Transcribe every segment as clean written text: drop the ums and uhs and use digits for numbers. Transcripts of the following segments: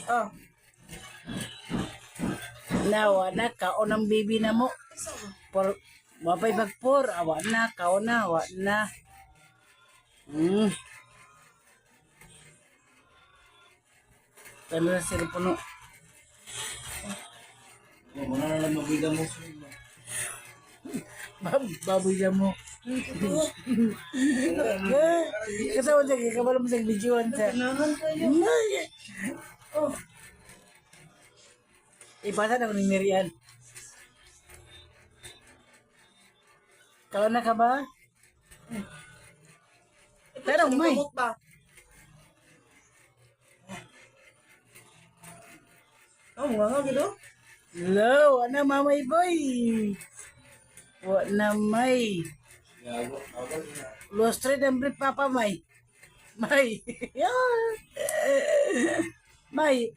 Oh. Nawa na, kaon ang baby na mo. Por, wapay bagpor, awa na, kaon na, awa na. Kano na sila puno. Mga na lang mabida mo. Baboy na mo. Kasawa siya, kabalo mo sa videoan siya. Nahan kayo. Oh. Ipasa na ko ni Miriam. Kaon na ka ba? Pero may. Gamot ba? Oh, nga gitu. Hello, ano mamay boy? Wa na may. Gago. Los tres and brief papa may. May. May.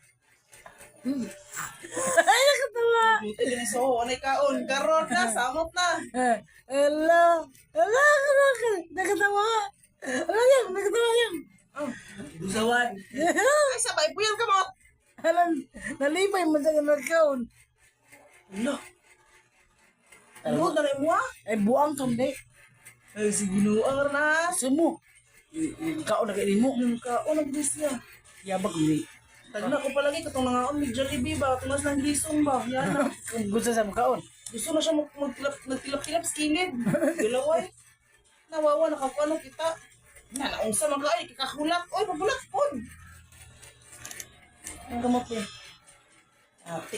Ay, nakatawa. Buti din so, anay kaon. Karon na, samot na. Hello. Hello, nakatawa. Ano yan? Nakatawa yan. Oh. Busawan. Ay, sabay po yan kamot. Alam, nalipay mo sa nagkaon. Ano? Ano na rin mo ah? Ay, buang kamde. Ay, si Ginuang na. Sumo. Kaon na kainin mo. Yung kaon, nag-dis niya. Yabag ni. Tagna ko palagi katong nangaon ni Jollibee ba? Tumas ng gisong ba? Yan na. Kung gusto sa makaon. Gusto na siya nagtilap-tilap sa kilid. Dilaway. Nawawa, nakakuano kita. Nga, naunsa man ka ay, kakahulak. Oy, pabulak po. Ang gamot eh. Ate.